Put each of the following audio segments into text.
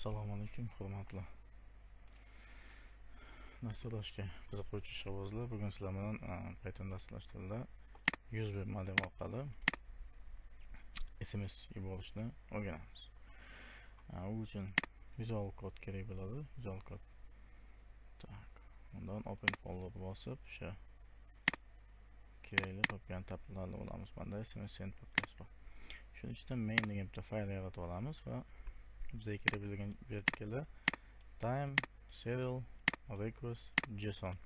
Assalomu alaykum, hurmatli dasturlashga qiziquvchi ishqibozlar. Bugun sizlar bilan Python dasturlashtirishda 101 modem orqali SMS yuborishni o'rganamiz. U uchun visual kod kerak bo'ladi. Visual kod. Tak, undan open folder bosib, o'sha kerakli topgan tablarni olamiz. Bunda SMS send podcast bor. Shuning ichidan main degan bitta fayl yaratib olamiz va bizga kerak bo'lgan vertikalar time, serial, request, json,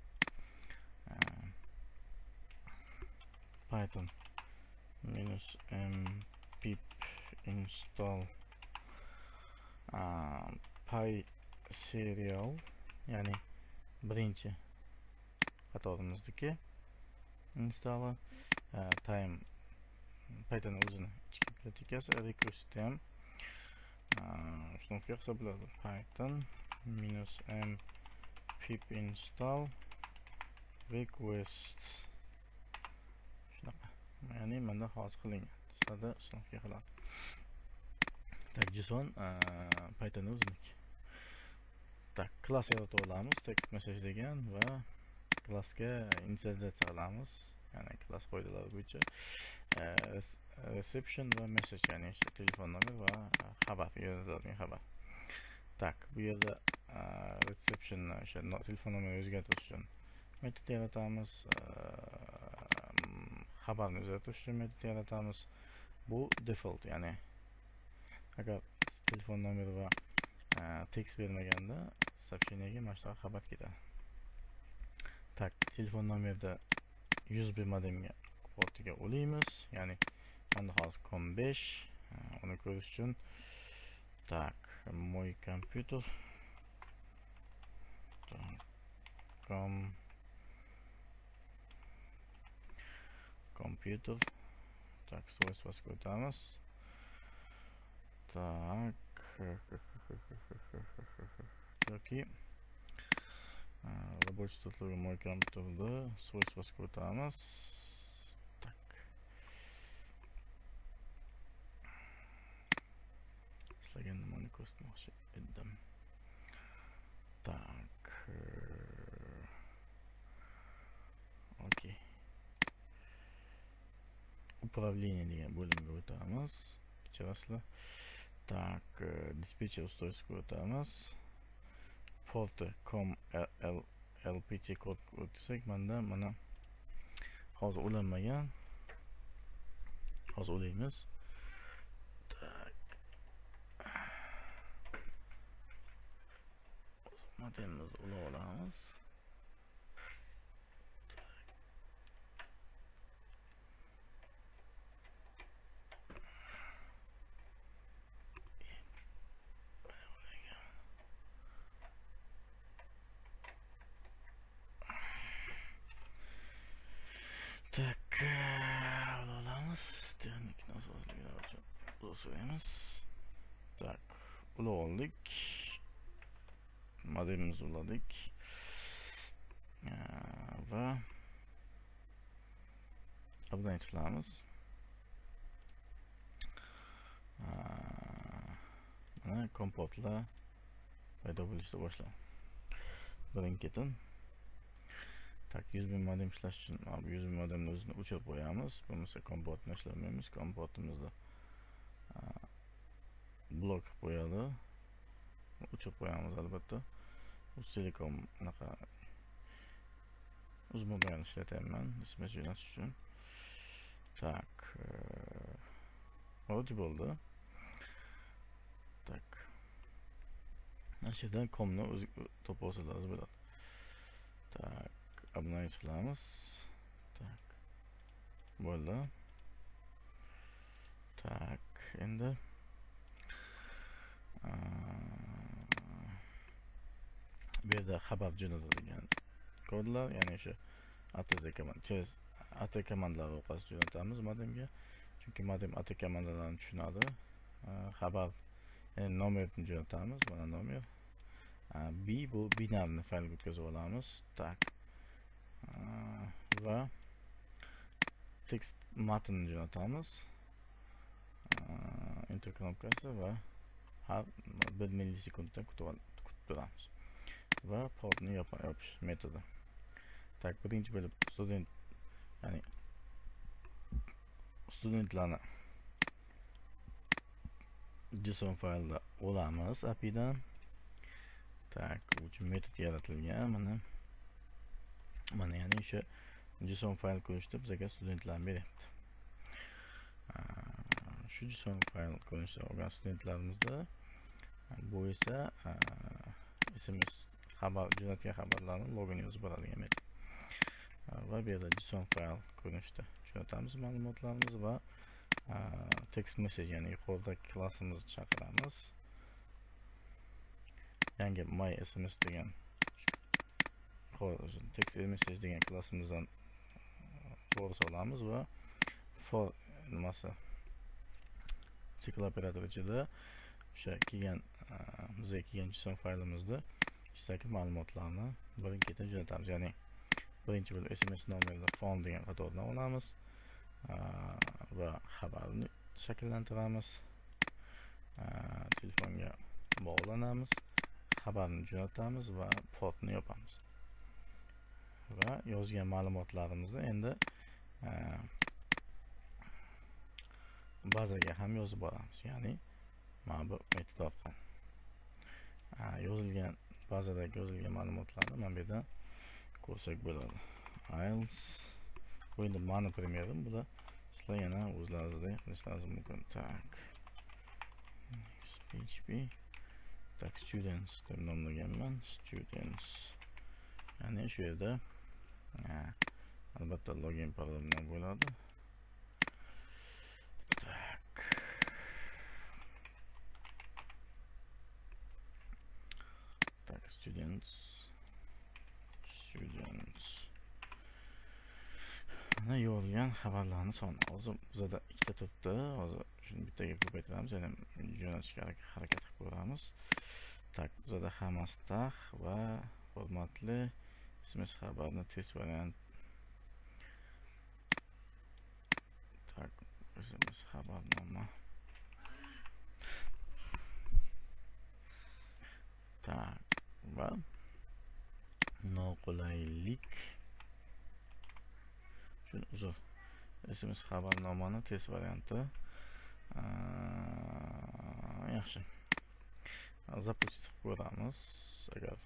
python -m pip install py serial, ya'ni birinchi qatorimizdagi install, time Python o'zini ichki bibliotekasi, request ham shunga hisoblanadi. Python -m pip install request shunaqa, ya'ni menda hozir qilingan sizlarda shunga qiladi. Tak, json Python o'ziniki. Tak, klass yaratib olamiz, text message degan va klassga initializatsiya qilamiz, ya'ni klass qoidalari bo'yicha reception va message, ya'ni telefon nomer va xabar, yoziladigan xabar. Tak, bu yerda reception o'sha telefon nomerini o'zgartirish uchun metod yaratamiz, xabarni o'zgartirish uchun metod yaratamiz. Bu default, ya'ni agar telefon nomeri va tekst bermaganda soобщениеga mana shunaqa xabar ketadi. Tak, telefon nomerida 101 modemga portiga ulaymiz, ya'ni menda hozir com5, uni ko'rish uchun tak, moy kompyuter kompyuter tak, свойствосini ko'ramiz. Tak, yoki рабочий статлыгы мой компьютерda свойствосini ko'ramiz. Tak, sizlarga nimani ko'rsatmoqchi edim. Tak, okey. Управление degan bo'limga o'tamiz. Kechirasizlar. Tak, dispetcher ustroysiga o'tamiz. Porti com lpt kod o'tsak, menda mana hozir ulanmagan. Hozir ulaymiz. Tak, modemimizni ulab olamiz. Tak, olamiz. Texnik nosozliklar uchun to'samiz. Tak, ulab oldik. Modemimizni uladik. Va update qilamiz. Mana kompotlar paydo bo'lishni boshladi. Birin-ketin. Tak, 101 modem ishlash uchun 101 modemni o'zini o'chirib qo'yamiz. Bo'lmasa kompotni ishlamaymiz. Kompotimizni blok qo'yadi. O'chirib qo'yamiz albatta. Telekom unaqa uzmogan ishlatyapman, SMS jo'natish uchun. Tak, mavjud bo'ldi. Tak, mana shu yerdan komni o'zi topa olsa lozim bo'ladi. Tak, update qilamiz. Tak, bo'ldi. Tak, endi bu yerda xabar jo'natadigan kodlar, ya'ni o'sha atz komandalari orqali jo'natamiz modemga. Chunki modem atz komandalarini tushunadi. Xabar, ya'ni nomerni jo'natamiz. Mana nomer. Bu binarni faylga o'tkazib olamiz. Tak, va tekst matnni jo'natamiz. Enter knopkasi va har 1 millisekundda kutib turamiz va portni yopish metodi. Tak, birinchi bo'lib ya'ni studentlarni json faylda olamiz API'dan. Tak, bu uchun metod yaratilgan. Mana ya'ni o'sha json fayl ko'rishda bizga studentlarni beryapti. Shu json fayl ko'rishda olgan studentlarimizda bu esa SMS xabar jo'natgan xabarlarni logini yozib boradigan metod. Va bu yerda json fayl ko'rinishda jo'natamiz ma'lumotlarimizni va text message, ya'ni yuqoridagi klassimizni chaqiramiz. Yangi my sms degan text message degan klassimizdan force olamiz va for nimasi sikl operator ichida o'sha kelgan bizga kelgan json faylimizda ichidagi ma'lumotlarni birin-ketin jo'natamiz. Ya'ni birinchi bo'lib sms nomerida phone degan qatordan olamiz va xabarni shakllantiramiz. Telefonga bog'lanamiz, xabarni jo'natamiz va portni yopamiz. Va yozgan ma'lumotlarimizni endi bazaga ham yozib boramiz. Ya'ni mana bu metod orqali yozilgan bazadagi yozilgan ma'lumotlarni mana bu yerdan ko'rsak bo'ladi. Files qo'ydi mani primerim, buda sizlar yana o'zlaringizdek qilishlaringiz mumkin. Tak, php tak students deb nomlaganman. Students, ya'ni shu yerda albatta login parol bilan bo'ladi. Tak, students mana yozilgan xabarlarni soni hozir bizda ikkita turibdi. Hozir shuni bittaga ko'paytiramiz, ya'ni jo'natishga harakat qilib ko'ramiz. Tak, bizda hammasi tax va formatli sms xabarni test variant. Tak, sms xabarnoma. Tak, va noqulaylik uzr sms xabarnomani test varianti. Yaxshi, запустить qilib ko'ramiz. Agar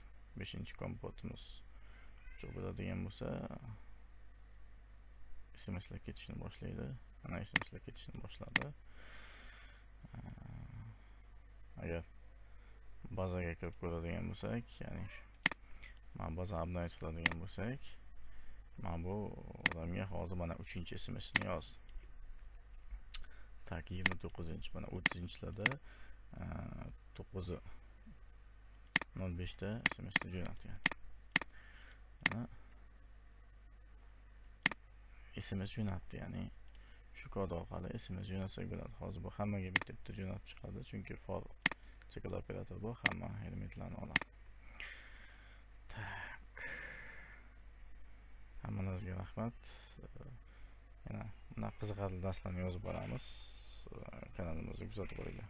5-kompotimiz cho'q bo'ladigan bo'lsa smslar ketishni boshlaydi. Mana smslar ketishni boshladi. Agar bazaga kirib ko'radigan bo'lsak, ya'ni mana baza update qiladigan bo'lsak, mana bu odamga hozir mana 3-smsini yozdi. Tak, 29, mana 30-larda 9:05da smsni jo'natgan. Mana sms jo'natdi, ya'ni shu kod orqali sms jo'natsak bo'ladi. Hozir bu hammaga bitta jo'natib chiqadi, chunki for sikl operator bu hamma elementlarni oladi. Tak, hammangizga rahmat. Yana bunaqa qiziqarli darslarni yozib boramiz. Kanalimizga kuzatib boringlar.